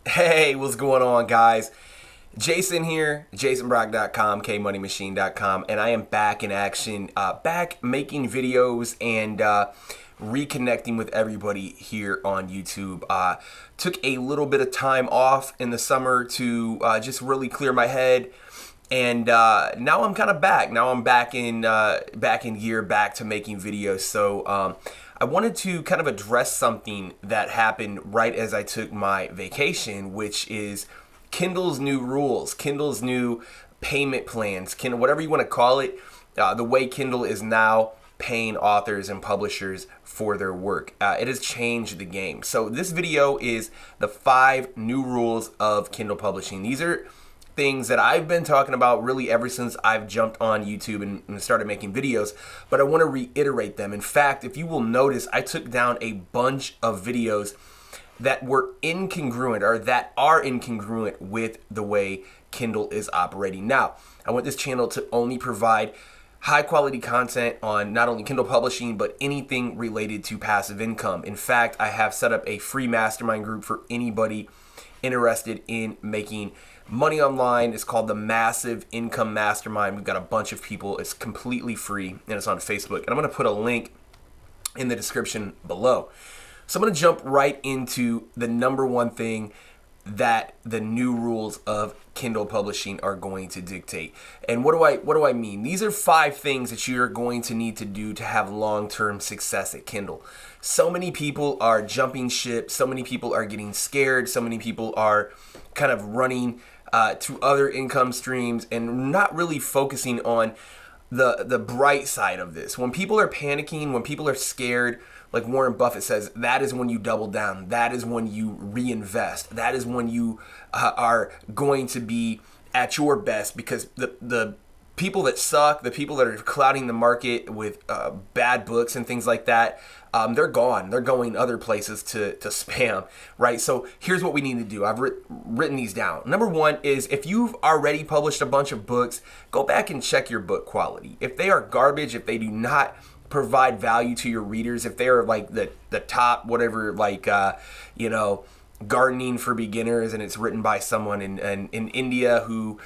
Hey, what's going on, guys? Jason here, jasonbracht.com, kmoneymachine.com, and I am back in action, back making videos and reconnecting with everybody here on YouTube. Took a little bit of time off in the summer to just really clear my head, and now I'm kind of back. Now I'm back in gear, back to making videos. So I wanted to kind of address something that happened right as I took my vacation, which is Kindle's new rules, Kindle's new payment plans, Kindle, whatever you want to call it, the way Kindle is now paying authors and publishers for their work. It has changed the game. So this video is the 5 new rules of Kindle publishing. These are things that I've been talking about really ever since I've jumped on YouTube and started making videos, but I want to reiterate them. In fact, if you will notice, I took down a bunch of videos that were incongruent or that are incongruent with the way Kindle is operating. Now, I want this channel to only provide high quality content on not only Kindle publishing, but anything related to passive income. In fact, I have set up a free mastermind group for anybody interested in making money online. It's called the Massive Income Mastermind. We've got a bunch of people. It's completely free and it's on Facebook. And I'm going to put a link in the description below. So I'm going to jump right into the number one thing that the new rules of Kindle publishing are going to dictate. And what do I mean? These are 5 things that you're going to need to do to have long-term success at Kindle. So many people are jumping ship. So many people are getting scared. So many people are kind of running to other income streams and not really focusing on the bright side of this. When people are panicking, when people are scared, like Warren Buffett says, that is when you double down. That is when you reinvest. That is when you are going to be at your best, because the people that suck, the people that are clouding the market with bad books and things like that, they're gone. They're going other places to spam, right? So here's what we need to do. I've written these down. Number 1 is, if you've already published a bunch of books, go back and check your book quality. If they are garbage, if they do not provide value to your readers, if they are like the top whatever, like gardening for beginners, and it's written by someone in India who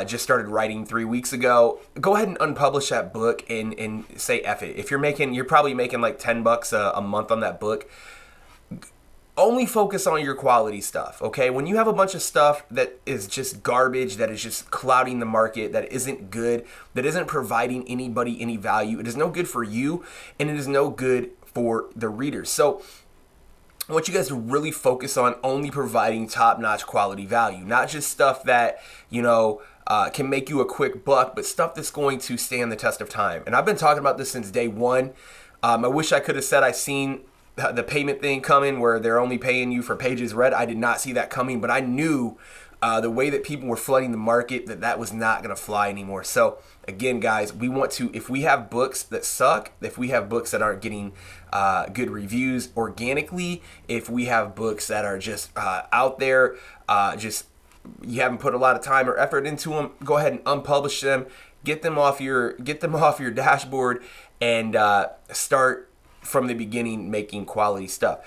just started writing 3 weeks ago, go ahead and unpublish that book and say F it. If you're probably making like $10 a month on that book. Only focus on your quality stuff, okay? When you have a bunch of stuff that is just garbage, that is just clouding the market, that isn't good, that isn't providing anybody any value, it is no good for you, and it is no good for the readers. So I want you guys to really focus on only providing top-notch quality value, not just stuff that, can make you a quick buck, but stuff that's going to stand the test of time. And I've been talking about this since day one. I wish I could have said I seen the payment thing coming where they're only paying you for pages read. I did not see that coming, but I knew the way that people were flooding the market that was not going to fly anymore. So again, guys, we want to, if we have books that suck, if we have books that aren't getting good reviews organically, if we have books that are just out there, just you haven't put a lot of time or effort into them, go ahead and unpublish them, get them off your dashboard, and start from the beginning making quality stuff.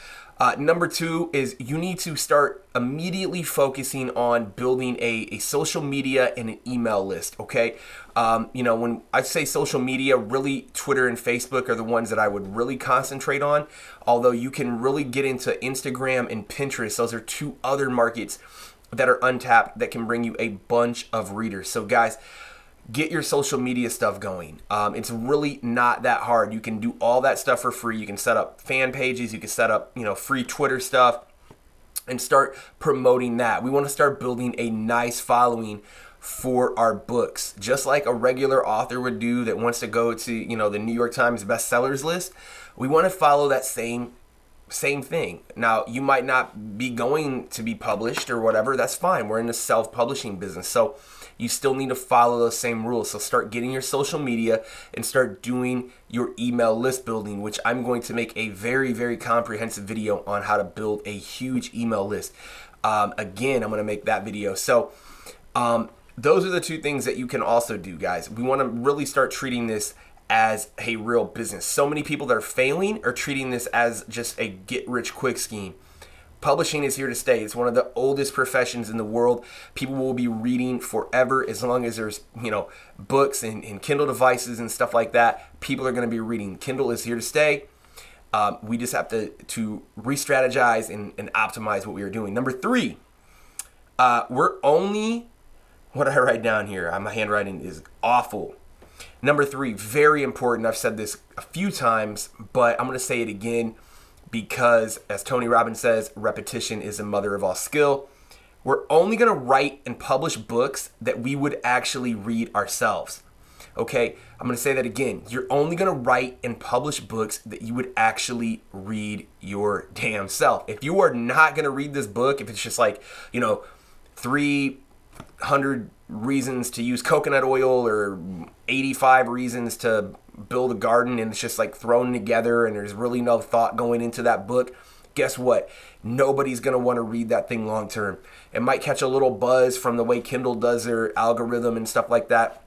Number 2 is you need to start immediately focusing on building a social media and an email list, okay? When I say social media, really Twitter and Facebook are the ones that I would really concentrate on, although you can really get into Instagram and Pinterest. Those are 2 other markets that are untapped that can bring you a bunch of readers. So guys, get your social media stuff going. It's really not that hard. You can do all that stuff for free. You can set up fan pages. You can set up, free Twitter stuff and start promoting that. We want to start building a nice following for our books, just like a regular author would do that wants to go to, the New York Times bestsellers list. We want to follow that same thing. Now, you might not be going to be published or whatever. That's fine. We're in the self-publishing business. So you still need to follow those same rules. So start getting your social media and start doing your email list building, which I'm going to make a very, very comprehensive video on how to build a huge email list. Again, I'm going to make that video. So those are the 2 things that you can also do, guys. We want to really start treating this as a real business. So many people that are failing are treating this as just a get-rich-quick scheme. Publishing is here to stay. It's one of the oldest professions in the world. People will be reading forever as long as there's, books and Kindle devices and stuff like that. People are going to be reading. Kindle is here to stay. We just have to re-strategize and optimize what we are doing. Number 3, what I write down here, my handwriting is awful. Number 3, very important. I've said this a few times, but I'm going to say it again because, as Tony Robbins says, repetition is the mother of all skill. We're only going to write and publish books that we would actually read ourselves. Okay, I'm going to say that again. You're only going to write and publish books that you would actually read your damn self. If you are not going to read this book, if it's just like, 300 reasons to use coconut oil or 85 reasons to build a garden, and it's just like thrown together and there's really no thought going into that book, guess what? Nobody's going to want to read that thing long term. It might catch a little buzz from the way Kindle does their algorithm and stuff like that,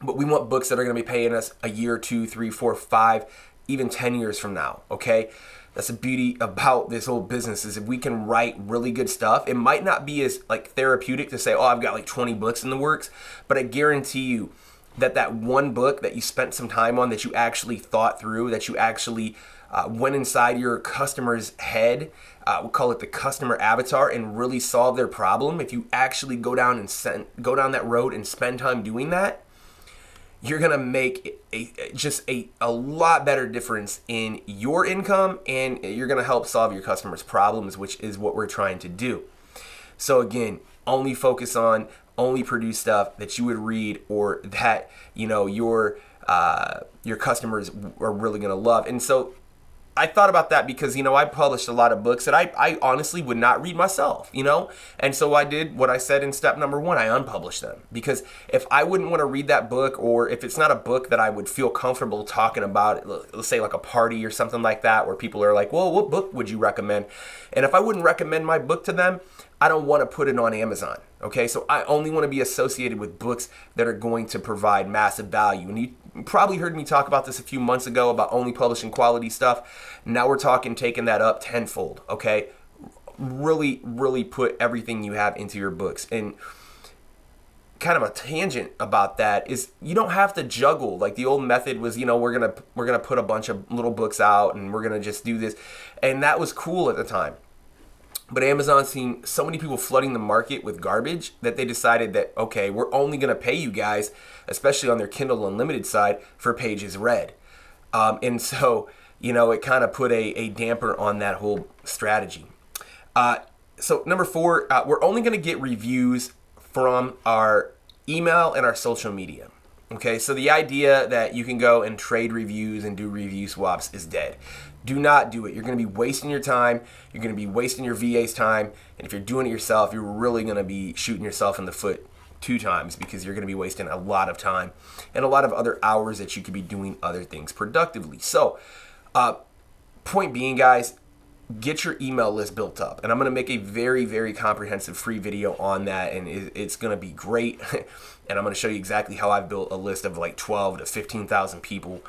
but we want books that are going to be paying us a year, 2, 3, 4, 5, even 10 years from now, okay? That's the beauty about this whole business, is if we can write really good stuff, it might not be as like therapeutic to say, oh, I've got like 20 books in the works, but I guarantee you that one book that you spent some time on, that you actually thought through, that you actually went inside your customer's head, we'll call it the customer avatar, and really solve their problem. If you actually go down that road and spend time doing that, you're gonna make a lot better difference in your income, and you're gonna help solve your customers' problems, which is what we're trying to do. So again, only produce stuff that you would read, or that your customers are really gonna love. And so I thought about that because, I published a lot of books that I honestly would not read myself, And so I did what I said in step number 1, I unpublished them. Because if I wouldn't want to read that book, or if it's not a book that I would feel comfortable talking about, let's say like a party or something like that, where people are like, well, what book would you recommend? And if I wouldn't recommend my book to them, I don't want to put it on Amazon, okay? So I only want to be associated with books that are going to provide massive value. And you probably heard me talk about this a few months ago about only publishing quality stuff. Now we're talking taking that up tenfold, okay? Really, really put everything you have into your books. And kind of a tangent about that is you don't have to juggle. Like the old method was, we're gonna put a bunch of little books out and we're gonna just do this. And that was cool at the time. But Amazon's seen so many people flooding the market with garbage that they decided that, okay, we're only going to pay you guys, especially on their Kindle Unlimited side, for pages read. And so, it kind of put a damper on that whole strategy. So number 4, we're only going to get reviews from our email and our social media. Okay, so the idea that you can go and trade reviews and do review swaps is dead. Do not do it. You're going to be wasting your time. You're going to be wasting your VA's time. And if you're doing it yourself, you're really going to be shooting yourself in the foot 2 times, because you're going to be wasting a lot of time and a lot of other hours that you could be doing other things productively. So, point being, guys, get your email list built up. And I'm going to make a very, very comprehensive free video on that, and it's going to be great. And I'm going to show you exactly how I've built a list of like 12 to 15,000 people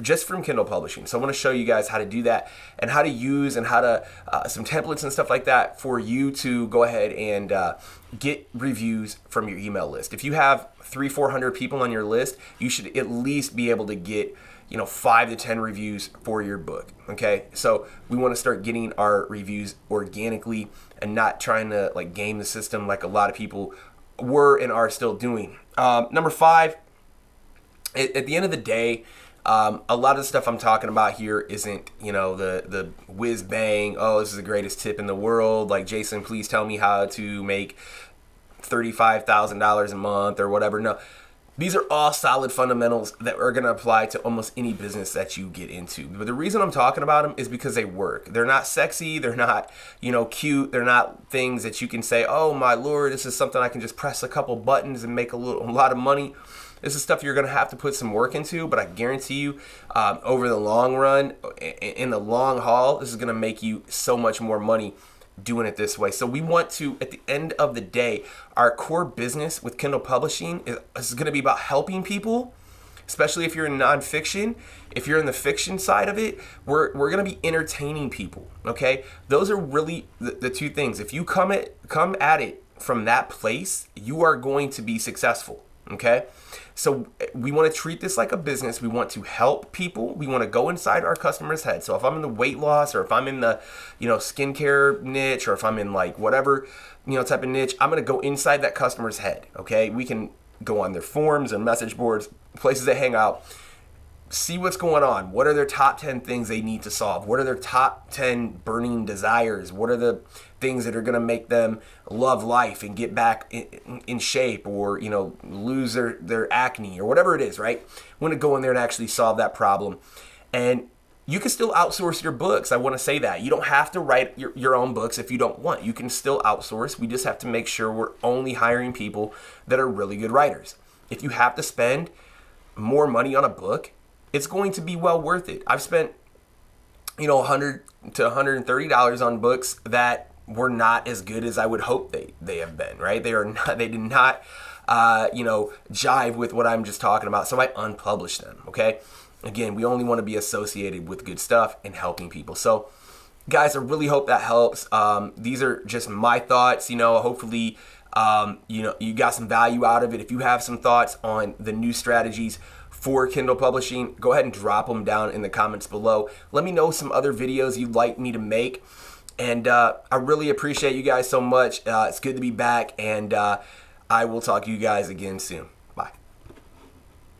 just from Kindle publishing. So I want to show you guys how to do that, and how to use, and how to some templates and stuff like that for you to go ahead and get reviews from your email list. If you have 300-400 people on your list, you should at least be able to get 5 to 10 reviews for your book. Okay, so we want to start getting our reviews organically and not trying to like game the system like a lot of people were and are still doing. Number 5, at the end of the day, a lot of the stuff I'm talking about here isn't, the whiz bang, oh, this is the greatest tip in the world. Like, Jason, please tell me how to make $35,000 a month or whatever. No, these are all solid fundamentals that are going to apply to almost any business that you get into. But the reason I'm talking about them is because they work. They're not sexy. They're not, cute. They're not things that you can say, oh my Lord, this is something I can just press a couple buttons and make a lot of money. This is stuff you're going to have to put some work into, but I guarantee you, over the long run, in the long haul, this is going to make you so much more money doing it this way. So we want to, at the end of the day, our core business with Kindle Publishing is going to be about helping people especially if you're in nonfiction. If you're in the fiction side of it, we're going to be entertaining people, okay? Those are really the two things. If you come at it from that place, you are going to be successful, okay? So we want to treat this like a business. We want to help people. We want to go inside our customer's head. So if I'm in the weight loss, or if I'm in the, skincare niche, or if I'm in like whatever, type of niche, I'm going to go inside that customer's head, okay? We can go on their forums and message boards, places they hang out, see what's going on. What are their top 10 things they need to solve? What are their top 10 burning desires? What are the things that are going to make them love life and get back in shape, or, lose their acne, or whatever it is, right? Want to go in there and actually solve that problem. And you can still outsource your books. I want to say that. You don't have to write your own books if you don't want. You can still outsource. We just have to make sure we're only hiring people that are really good writers. If you have to spend more money on a book, it's going to be well worth it. I've spent, $100 to $130 on books that were not as good as I would hope they have been, right? They did not, jive with what I'm just talking about. So I unpublished them, okay? Again, we only want to be associated with good stuff and helping people. So guys, I really hope that helps. These are just my thoughts, hopefully, you got some value out of it. If you have some thoughts on the new strategies for Kindle publishing, go ahead and drop them down in the comments below. Let me know some other videos you'd like me to make. And I really appreciate you guys so much. It's good to be back, and I will talk to you guys again soon.